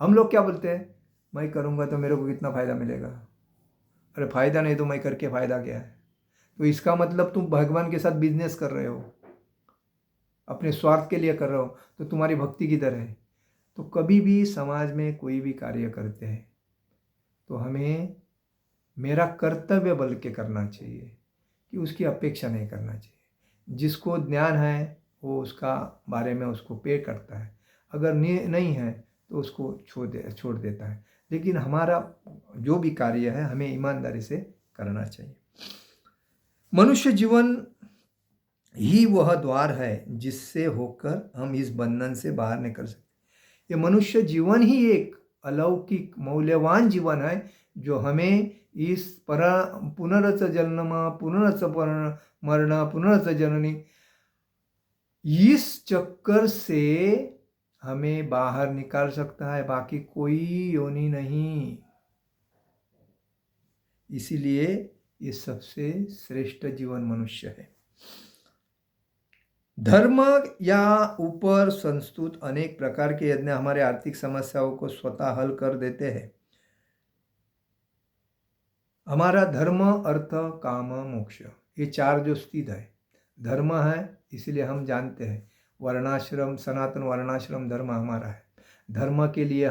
हम लोग क्या बोलते हैं? मैं करूंगा तो मेरे को कितना फायदा मिलेगा। अरे फायदा नहीं तो मैं करके फायदा क्या है? तो इसका मतलब तुम भगवान के साथ बिजनेस कर रहे हो, अपने स्वार्थ के लिए कर रहे हो, तो तुम्हारी भक्ति किधर है? तो कभी भी समाज में कोई भी कार्य करते हैं तो हमें मेरा कर्तव्य बल के करना चाहिए, कि उसकी अपेक्षा नहीं करना चाहिए। जिसको ज्ञान है वो उसका बारे में उसको पे करता है, अगर नहीं है तो उसको छोड़ देता है। लेकिन हमारा जो भी कार्य है हमें ईमानदारी से करना चाहिए। मनुष्य जीवन ही वह द्वार है जिससे होकर हम इस बंधन से बाहर निकल सकते। ये मनुष्य जीवन ही एक अलौकिक मूल्यवान जीवन है जो हमें इस पुनरच जन्म, पुनरच मरण, पुनरच जननी, इस चक्कर से हमें बाहर निकाल सकता है, बाकी कोई योनि नहीं। इसीलिए ये सबसे श्रेष्ठ जीवन मनुष्य है। धर्म या ऊपर संस्तुत अनेक प्रकार के यज्ञ हमारे आर्थिक समस्याओं को स्वतः हल कर देते हैं। हमारा धर्म, अर्थ, काम, मोक्ष, ये चार जो स्थित है, धर्म है इसलिए हम जानते हैं वर्णाश्रम, सनातन वर्णाश्रम धर्म हमारा है। धर्म के लिए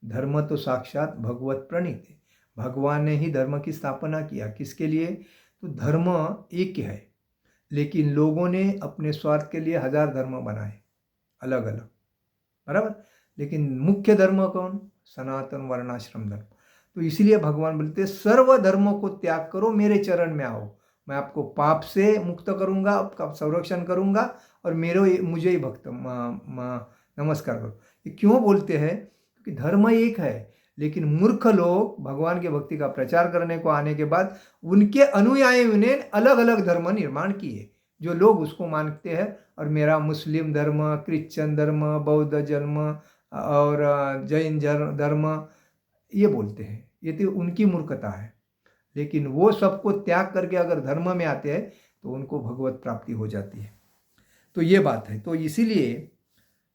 धर्म तो साक्षात भगवत प्रणीत है, भगवान ने ही धर्म की स्थापना किया। किसके लिए? तो धर्म एक है, लेकिन लोगों ने अपने स्वार्थ के लिए 1000 धर्म बनाए अलग अलग, बराबर। लेकिन मुख्य धर्म कौन? सनातन वर्णाश्रम धर्म। तो इसलिए भगवान बोलते सर्व धर्मों को त्याग करो, मेरे चरण में आओ, मैं आपको पाप से मुक्त करूंगा, आपका संरक्षण करूंगा, और मुझे ही भक्त नमस्कार करो। ये क्यों बोलते हैं? क्योंकि धर्म एक है, लेकिन मूर्ख लोग भगवान की भक्ति का प्रचार करने को आने के बाद उनके अनुयायियों ने अलग अलग धर्म निर्माण किए, जो लोग उसको मानते हैं। और मेरा मुस्लिम धर्म, क्रिश्चियन धर्म, बौद्ध धर्म और जैन धर्म, ये बोलते हैं। ये तो उनकी मूर्खता है। लेकिन वो सबको त्याग करके अगर धर्म में आते हैं तो उनको भगवत प्राप्ति हो जाती है। तो ये बात है। तो इसीलिए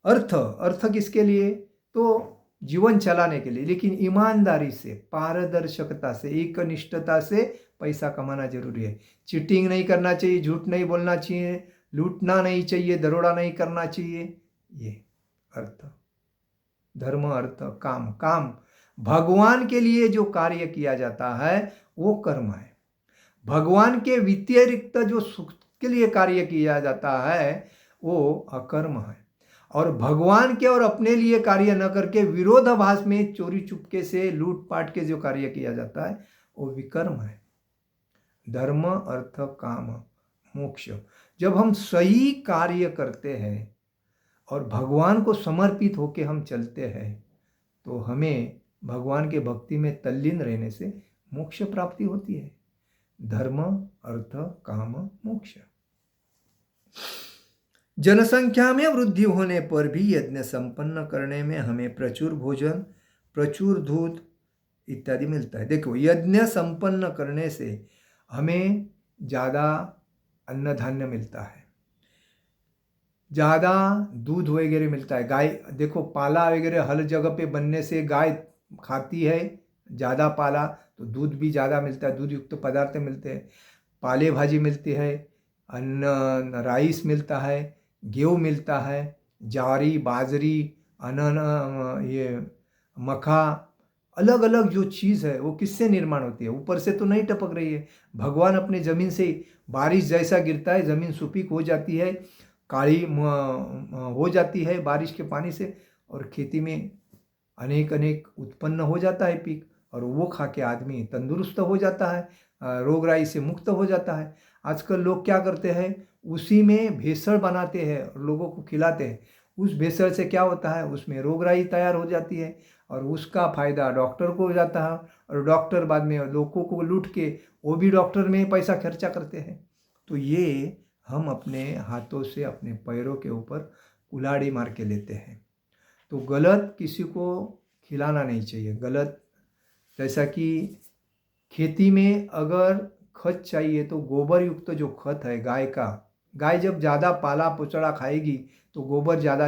अर्थ किसके लिए? तो जीवन चलाने के लिए, लेकिन ईमानदारी से, पारदर्शकता से, एकनिष्ठता से पैसा कमाना जरूरी है। चीटिंग नहीं करना चाहिए, झूठ नहीं बोलना चाहिए, लूटना नहीं चाहिए, दरोड़ा नहीं करना चाहिए। ये अर्थ, धर्म, अर्थ, काम भगवान के लिए जो कार्य किया जाता है वो कर्म है। भगवान के व्यतिरिक्त जो सुख के लिए कार्य किया जाता है वो अकर्म है। और भगवान के और अपने लिए कार्य न करके विरोधाभास में चोरी चुपके से लूटपाट के जो कार्य किया जाता है वो विकर्म है। धर्म, अर्थ, काम, मोक्ष, जब हम सही कार्य करते हैं और भगवान को समर्पित होकर हम चलते हैं तो हमें भगवान के भक्ति में तल्लीन रहने से मोक्ष प्राप्ति होती है। धर्म, अर्थ, काम, मोक्ष। जनसंख्या में वृद्धि होने पर भी यज्ञ संपन्न करने में हमें प्रचुर भोजन, प्रचुर दूध इत्यादि मिलता है। देखो, यज्ञ संपन्न करने से हमें ज़्यादा अन्न धान्य मिलता है, ज़्यादा दूध वगैरह मिलता है। गाय देखो, पाला वगैरह हर जगह पे बनने से गाय खाती है, ज़्यादा पाला तो दूध भी ज़्यादा मिलता है, दूध युक्त पदार्थ मिलते हैं, पाले भाजी मिलती है, अन्न राइस मिलता है, गेहूँ मिलता है, ज्वारी, बाजरी, ये मक्का, अलग अलग जो चीज़ है वो किससे निर्माण होती है? ऊपर से तो नहीं टपक रही है। भगवान अपने ज़मीन से बारिश जैसा गिरता है, ज़मीन सुपीक हो जाती है, काली हो जाती है बारिश के पानी से, और खेती में अनेक अनेक उत्पन्न हो जाता है पीक, और वो खा के आदमी तंदुरुस्त हो जाता है, रोगराई से मुक्त हो जाता है। आजकल लोग क्या करते हैं, उसी में भेसळ बनाते हैं और लोगों को खिलाते हैं। उस भेसळ से क्या होता है, उसमें रोगराई तैयार हो जाती है और उसका फायदा डॉक्टर को हो जाता है, और डॉक्टर बाद में लोगों को लूट के वो भी डॉक्टर में पैसा खर्चा करते हैं। तो ये हम अपने हाथों से अपने पैरों के ऊपर कुल्हाड़ी मार के लेते हैं। तो गलत किसी को खिलाना नहीं चाहिए। गलत, जैसा कि खेती में अगर खत चाहिए तो गोबर युक्त जो खत है गाय का, गाय जब ज़्यादा पाला पुचड़ा खाएगी तो गोबर ज़्यादा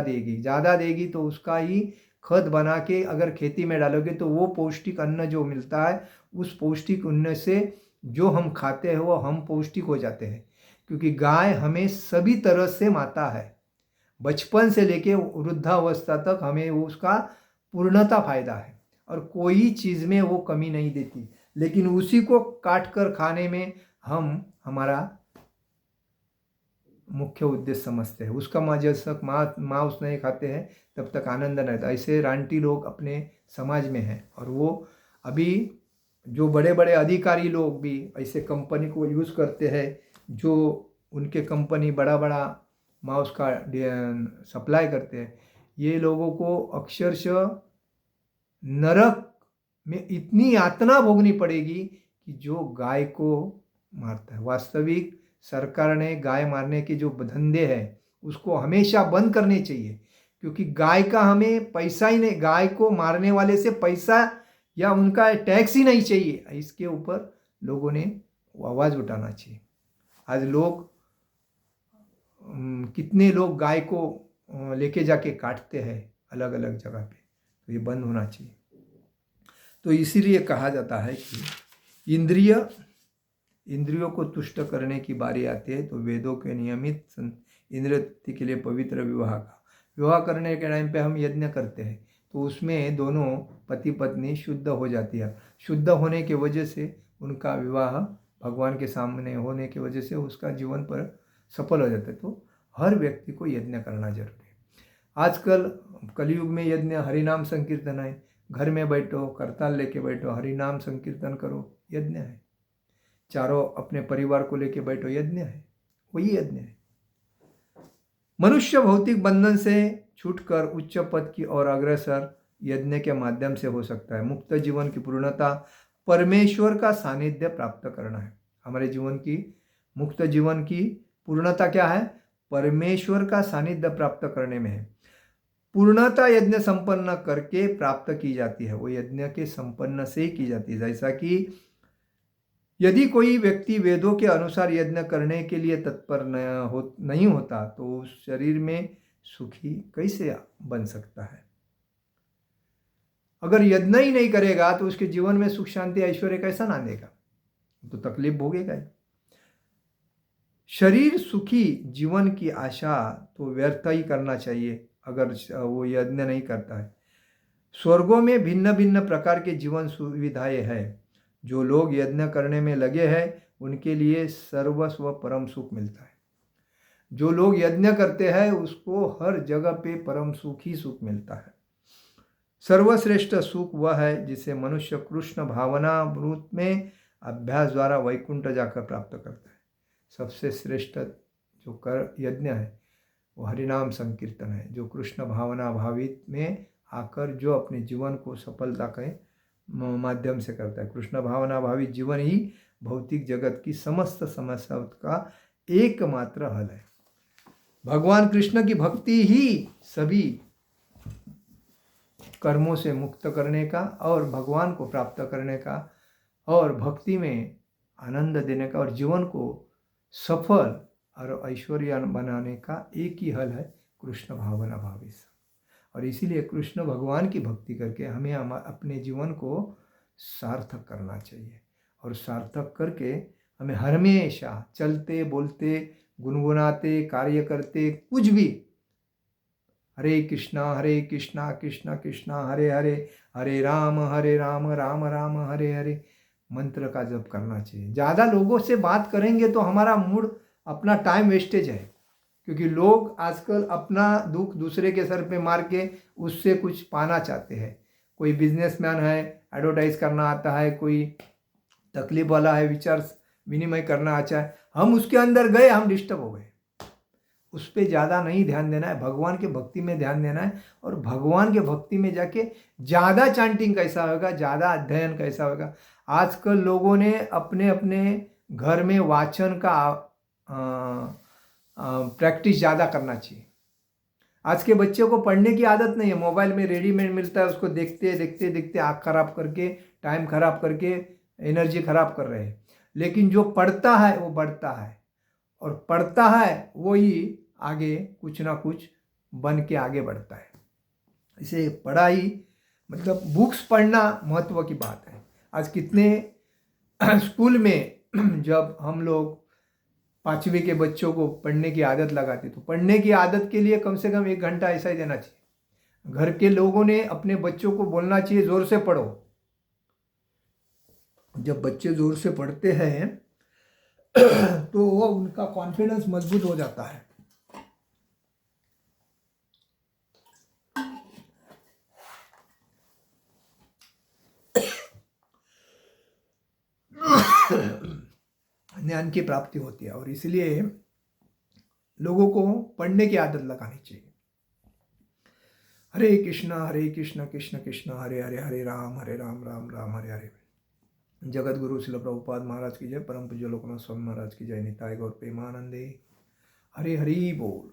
देगी तो उसका ही खत बना के अगर खेती में डालोगे तो वो पौष्टिक अन्न जो मिलता है, उस पौष्टिक अन्न से जो हम खाते हैं वो हम पौष्टिक हो जाते हैं। क्योंकि गाय हमें सभी तरह से माता है, बचपन से लेके वृद्धावस्था तक हमें उसका पूर्णता फायदा है और कोई चीज़ में वो कमी नहीं देती। लेकिन उसी को काट कर खाने में हम हमारा मुख्य उद्देश्य समझते हैं। उसका माँ जब तक मांस नहीं खाते हैं तब तक आनंद नहीं आता। ऐसे रानटी लोग अपने समाज में हैं, और वो अभी जो बड़े बड़े अधिकारी लोग भी ऐसे कंपनी को यूज़ करते हैं, जो उनके कंपनी बड़ा बड़ा मांस का सप्लाई करते हैं। ये लोगों को अक्षरशः नरक में इतनी यातना भोगनी पड़ेगी कि जो गाय को मारता है। वास्तविक सरकार ने गाय मारने के जो धंधे हैं उसको हमेशा बंद करने चाहिए, क्योंकि गाय का हमें पैसा ही नहीं, गाय को मारने वाले से पैसा या उनका टैक्स ही नहीं चाहिए। इसके ऊपर लोगों ने आवाज़ उठाना चाहिए। आज लोग कितने लोग गाय को लेके जाके काटते हैं अलग अलग जगह पे, तो ये बंद होना चाहिए। तो इसीलिए कहा जाता है कि इंद्रियों को तुष्ट करने की बारी आती है तो वेदों के नियमित इंद्रिय तृप्ति के लिए पवित्र विवाह करने के टाइम पे हम यज्ञ करते हैं, तो उसमें दोनों पति पत्नी शुद्ध हो जाती है। शुद्ध होने की वजह से उनका विवाह भगवान के सामने होने की वजह से उसका जीवन पर सफल हो जाता है। तो हर व्यक्ति को यज्ञ करना जरूरी है। आजकल कलयुग में यज्ञ हरिनाम संकीर्तन है। घर में बैठो, करताल लेके बैठो, हरिनाम संकीर्तन करो, यज्ञ है। चारों अपने परिवार को लेके बैठो, यज्ञ है, वही यज्ञ है। मनुष्य भौतिक बंधन से छूटकर उच्च पद की ओर अग्रसर यज्ञ के माध्यम से हो सकता है। मुक्त जीवन की पूर्णता परमेश्वर का सानिध्य प्राप्त करना है। हमारे जीवन की मुक्त जीवन की पूर्णता क्या है? परमेश्वर का सानिध्य प्राप्त करने में है। पूर्णता यज्ञ संपन्न करके प्राप्त की जाती है, वो यज्ञ के संपन्न से ही की जाती है। जैसा कि यदि कोई व्यक्ति वेदों के अनुसार यज्ञ करने के लिए तत्पर नहीं होता तो उस शरीर में सुखी कैसे बन सकता है? अगर यज्ञ ही नहीं करेगा तो उसके जीवन में सुख शांति ऐश्वर्य कैसा नांदेगा? तो तकलीफ भोगेगा ही। शरीर सुखी जीवन की आशा तो व्यर्थ ही करना चाहिए अगर वो यज्ञ नहीं करता है। स्वर्गों में भिन्न भिन्न प्रकार के जीवन सुविधाएं हैं। जो लोग यज्ञ करने में लगे हैं उनके लिए सर्वस्व परम सुख मिलता है। जो लोग यज्ञ करते हैं उसको हर जगह पे परम सुख ही सुख मिलता है। सर्वश्रेष्ठ सुख वह है जिसे मनुष्य कृष्ण भावना रूप में अभ्यास द्वारा वैकुंठ जाकर प्राप्त करता है। सबसे श्रेष्ठ जो कर यज्ञ है वो हरिनाम संकीर्तन है, जो कृष्ण भावना भावित में आकर जो अपने जीवन को सफलता के माध्यम से करता है। कृष्ण भावना भावित जीवन ही भौतिक जगत की समस्त समस्या का एकमात्र हल है। भगवान कृष्ण की भक्ति ही सभी कर्मों से मुक्त करने का और भगवान को प्राप्त करने का और भक्ति में आनंद देने का और जीवन को सफल और ऐश्वर्य बनाने का एक ही हल है, कृष्ण भावना भावी। और इसीलिए कृष्ण भगवान की भक्ति करके हमें अपने जीवन को सार्थक करना चाहिए, और सार्थक करके हमें हमेशा चलते बोलते गुनगुनाते, कार्य करते, कुछ भी हरे कृष्णा कृष्णा कृष्णा हरे हरे, हरे राम राम राम हरे हरे मंत्र का जप करना चाहिए। ज़्यादा लोगों से बात करेंगे तो हमारा मूड, अपना टाइम वेस्टेज है, क्योंकि लोग आजकल अपना दुख दूसरे के सर पे मार के उससे कुछ पाना चाहते हैं। कोई बिजनेसमैन है, एडवर्टाइज करना आता है, कोई तकलीफ वाला है, विचार विनिमय करना अच्छा है, हम उसके अंदर गए, हम डिस्टर्ब हो गए। उस पर ज़्यादा नहीं ध्यान देना है, भगवान के भक्ति में ध्यान देना है। और भगवान के भक्ति में जाके ज़्यादा चैंटिंग कैसा होगा, ज़्यादा अध्ययन कैसा होगा। आजकल लोगों ने अपने अपने घर में वाचन का प्रैक्टिस ज़्यादा करना चाहिए। आज के बच्चे को पढ़ने की आदत नहीं है, मोबाइल में रेडीमेड मिलता है, उसको देखते देखते देखते आँख खराब करके, टाइम खराब करके, एनर्जी खराब कर रहे हैं। लेकिन जो पढ़ता है वो बढ़ता है, और पढ़ता है वो ही आगे कुछ ना कुछ बन के आगे बढ़ता है। इसे पढ़ाई मतलब बुक्स पढ़ना महत्व की बात है। आज कितने स्कूल में जब हम लोग 5वीं के बच्चों को पढ़ने की आदत लगाते, तो पढ़ने की आदत के लिए कम से कम 1 घंटा ऐसा ही देना चाहिए। घर के लोगों ने अपने बच्चों को बोलना चाहिए जोर से पढ़ो। जब बच्चे जोर से पढ़ते हैं तो वो उनका कॉन्फिडेंस मजबूत हो जाता है। ज्ञान की प्राप्ति होती है, और इसलिए लोगों को पढ़ने की आदत लगानी चाहिए। हरे कृष्ण कृष्ण कृष्ण हरे हरे, हरे राम राम राम हरे हरे। जगत गुरु शिल प्रभुपाद महाराज की जय, परम पूज्य लोकनाथ स्वामी महाराज की जय, निताय गौर प्रेमानंदे। हरे हरि बोल।